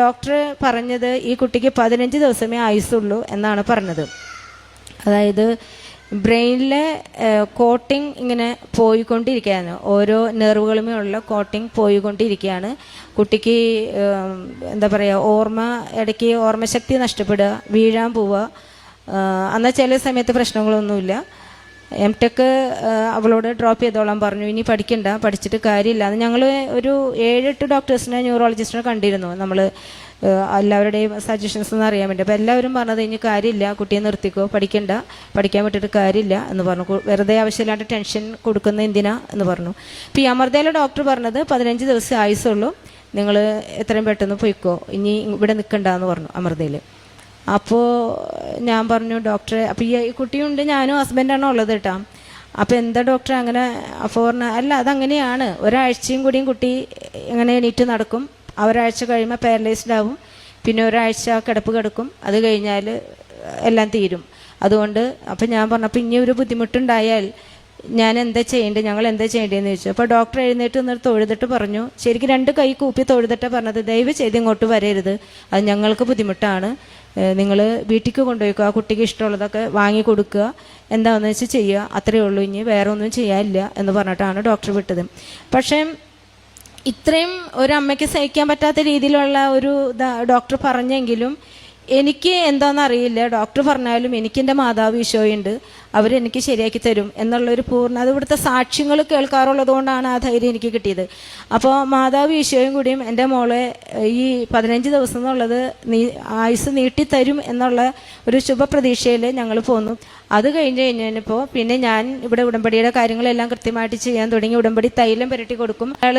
Doctor പറഞ്ഞത് ഈ കുട്ടിക്ക് 15 ദിവസമേ ആയുസുള്ളൂ എന്നാണ് പറഞ്ഞത്. അതായത് ബ്രെയിനിലെ കോട്ടിങ് ഇങ്ങനെ പോയിക്കൊണ്ടിരിക്കുകയാണ്, ഓരോ നെർവുകളുമേ ഉള്ള കോട്ടിങ് പോയിക്കൊണ്ടിരിക്കുകയാണ്. കുട്ടിക്ക് എന്താ പറയുക, ഇടയ്ക്ക് ഓർമ്മശക്തി നഷ്ടപ്പെടുക, വീഴാൻ പോവുക. എന്നാൽ ചില സമയത്ത് പ്രശ്നങ്ങളൊന്നുമില്ല. MTech അവളോട് ഡ്രോപ്പ് ചെയ്തോളാൻ പറഞ്ഞു, ഇനി പഠിക്കണ്ട, പഠിച്ചിട്ട് കാര്യമില്ല. ഞങ്ങൾ ഒരു 7-8 ഡോക്ടേഴ്സിനെ, ന്യൂറോളജിസ്റ്റിനെ കണ്ടിരുന്നു നമ്മൾ എല്ലാവരുടെയും സജഷൻസ് എന്ന് അറിയാൻ വേണ്ടി. അപ്പോൾ എല്ലാവരും പറഞ്ഞത് ഇനി കാര്യമില്ല, കുട്ടിയെ നിർത്തിക്കോ, പഠിക്കണ്ട, പഠിക്കാൻ വിട്ടിട്ട് കാര്യമില്ല എന്ന് പറഞ്ഞു. വെറുതെ ആവശ്യമില്ലാണ്ട് ടെൻഷൻ കൊടുക്കുന്ന എന്തിനാ എന്ന് പറഞ്ഞു. ഇപ്പോൾ ഈ അമൃതയിലെ ഡോക്ടർ പറഞ്ഞത് 15 ദിവസം ആയുസുള്ളൂ, നിങ്ങൾ എത്രയും പെട്ടെന്ന് പോയിക്കോ, ഇനി ഇവിടെ നിൽക്കണ്ടെന്ന് പറഞ്ഞു അമൃതയിൽ. അപ്പോൾ ഞാൻ പറഞ്ഞു ഡോക്ടറെ, അപ്പോൾ ഈ കുട്ടിയുണ്ട്, ഞാനും ഹസ്ബൻഡാണോ ഉള്ളത് കേട്ടോ. അപ്പോൾ എന്താ ഡോക്ടർ അങ്ങനെ? അപ്പോൾ പറഞ്ഞാൽ അല്ല, അതങ്ങനെയാണ്, ഒരാഴ്ചയും കൂടിയും കുട്ടി ഇങ്ങനെ എണീറ്റ് നടക്കും, ഒരാഴ്ച കഴിയുമ്പോൾ പാരലൈസ്ഡ് ആവും, പിന്നെ ഒരാഴ്ച കിടപ്പ് കിടക്കും, അത് കഴിഞ്ഞാൽ എല്ലാം തീരും. അതുകൊണ്ട് അപ്പം ഞാൻ പറഞ്ഞപ്പോൾ ഇനി ഒരു ബുദ്ധിമുട്ടുണ്ടായാൽ ഞാൻ എന്താ ചെയ്യേണ്ടത്, ഞങ്ങൾ എന്താ ചെയ്യേണ്ടതെന്ന് ചോദിച്ചു. അപ്പോൾ ഡോക്ടർ എഴുന്നേറ്റ് നിന്ന് തൊഴുതിട്ട് പറഞ്ഞു, ശരിക്കും 2 കൈ കൂപ്പി തൊഴുതിട്ട് പറഞ്ഞത്, ദയവ് ചെയ്ത് ഇങ്ങോട്ട് വരരുത്, അത് ഞങ്ങൾക്ക് ബുദ്ധിമുട്ടാണ്, നിങ്ങൾ വീട്ടിലേക്ക് കൊണ്ടുപോയിക്കുക, ആ കുട്ടിക്ക് ഇഷ്ടമുള്ളതൊക്കെ വാങ്ങി കൊടുക്കുക, എന്താണെന്ന് വെച്ചാൽ ചെയ്യുക, അത്രയേ ഉള്ളൂ, ഇനി വേറെ ഒന്നും ചെയ്യാനില്ല എന്ന് പറഞ്ഞിട്ടാണ് ഡോക്ടർ വിട്ടത്. പക്ഷേ ഇത്രയും ഒരമ്മയ്ക്ക് സഹിക്കാൻ പറ്റാത്ത രീതിയിലുള്ള ഒരു ഡോക്ടർ പറഞ്ഞെങ്കിലും എനിക്ക് എന്താണെന്ന് അറിയില്ല. ഡോക്ടർ പറഞ്ഞാലും എനിക്ക് എൻ്റെ മാതാവ് ഈശോയുണ്ട്, അവരെനിക്ക് ശരിയാക്കി തരും എന്നുള്ളൊരു അത് ഇവിടുത്തെ സാക്ഷ്യങ്ങൾ കേൾക്കാറുള്ളത് കൊണ്ടാണ് ആ ധൈര്യം എനിക്ക് കിട്ടിയത്. അപ്പോൾ മാതാവ് ഈശോയും കൂടിയും എൻ്റെ മോളെ ഈ 15 ദിവസം എന്നുള്ളത് ആയുസ് നീട്ടിത്തരും എന്നുള്ള ഒരു ശുഭപ്രതീക്ഷയിൽ ഞങ്ങൾ പോന്നു. അത് കഴിഞ്ഞപ്പോൾ പിന്നെ ഞാൻ ഇവിടെ ഉടമ്പടിയുടെ കാര്യങ്ങളെല്ലാം കൃത്യമായിട്ട് ചെയ്യാൻ തുടങ്ങി. ഉടമ്പടി തൈലം പുരട്ടി കൊടുക്കും. അയാൾ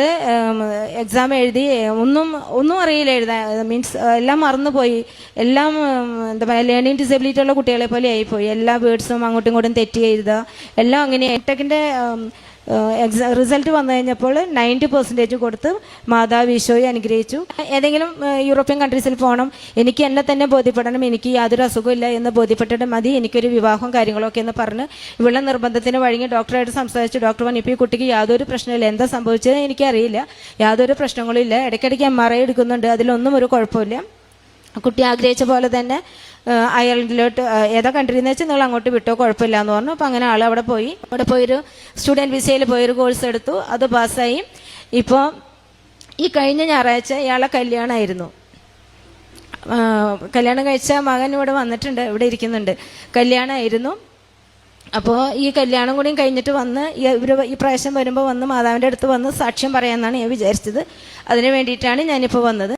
എക്സാം എഴുതി ഒന്നും അറിയില്ല എഴുതാൻ, മീൻസ് എല്ലാം മറന്നുപോയി, എല്ലാം എന്താ പറയുക, ലേണിംഗ് ഡിസബിലിറ്റി ഉള്ള കുട്ടികളെ പോലെ ആയിപ്പോയി. എല്ലാ വേർഡ്സും അങ്ങോട്ടും ഇങ്ങോട്ടും തെറ്റി എഴുതുക, എല്ലാം അങ്ങനെ. MTechന്റെ റിസൾട്ട് വന്നു കഴിഞ്ഞപ്പോൾ 90% കൊടുത്ത് മാതാവ് ഈശോയെ അനുഗ്രഹിച്ചു. ഏതെങ്കിലും യൂറോപ്യൻ കൺട്രീസിൽ പോകണം, എനിക്ക് എന്നെ തന്നെ ബോധ്യപ്പെടണം, എനിക്ക് യാതൊരു അസുഖമില്ല എന്ന് ബോധ്യപ്പെട്ടിട്ട് മതി എനിക്കൊരു വിവാഹവും കാര്യങ്ങളൊക്കെ എന്ന് പറഞ്ഞ് ഇവിടെ നിർബന്ധത്തിന് വഴങ്ങി ഡോക്ടറായിട്ട് സംസാരിച്ചു. ഡോക്ടർ പറഞ്ഞു, ഇപ്പോൾ ഈ കുട്ടിക്ക് യാതൊരു പ്രശ്നമില്ല, എന്താ സംഭവിച്ചത് എനിക്കറിയില്ല, യാതൊരു പ്രശ്നങ്ങളും ഇല്ല, ഇടയ്ക്കിടയ്ക്ക് MRI എടുക്കുന്നുണ്ട്, അതിലൊന്നും ഒരു കുഴപ്പമില്ല, കുട്ടി ആഗ്രഹിച്ച പോലെ തന്നെ അയർലൻഡിലോട്ട് ഏതാ കൺട്രിന്ന് വെച്ചാൽ നിങ്ങൾ അങ്ങോട്ട് വിട്ടോ, കുഴപ്പമില്ല എന്ന് പറഞ്ഞു. അപ്പോൾ അങ്ങനെ ആൾ അവിടെ പോയൊരു സ്റ്റുഡൻറ്റ് വിസയിൽ പോയൊരു കോഴ്സ് എടുത്തു, അത് പാസ്സായി. ഇപ്പോൾ ഈ കഴിഞ്ഞ ഞായറാഴ്ച ഇയാളെ കല്യാണമായിരുന്നു. കല്യാണം കഴിച്ച മകൻ ഇവിടെ വന്നിട്ടുണ്ട്, ഇവിടെ ഇരിക്കുന്നുണ്ട്, കല്യാണമായിരുന്നു. അപ്പോൾ ഈ കല്യാണം കൂടിയും കഴിഞ്ഞിട്ട് വന്ന് ഈ പ്രാവശ്യം വരുമ്പോൾ വന്ന് മാതാവിൻ്റെ അടുത്ത് വന്ന് സാക്ഷ്യം പറയാമെന്നാണ് ഞാൻ വിചാരിച്ചത്. അതിന് വേണ്ടിയിട്ടാണ് ഞാനിപ്പോൾ വന്നത്.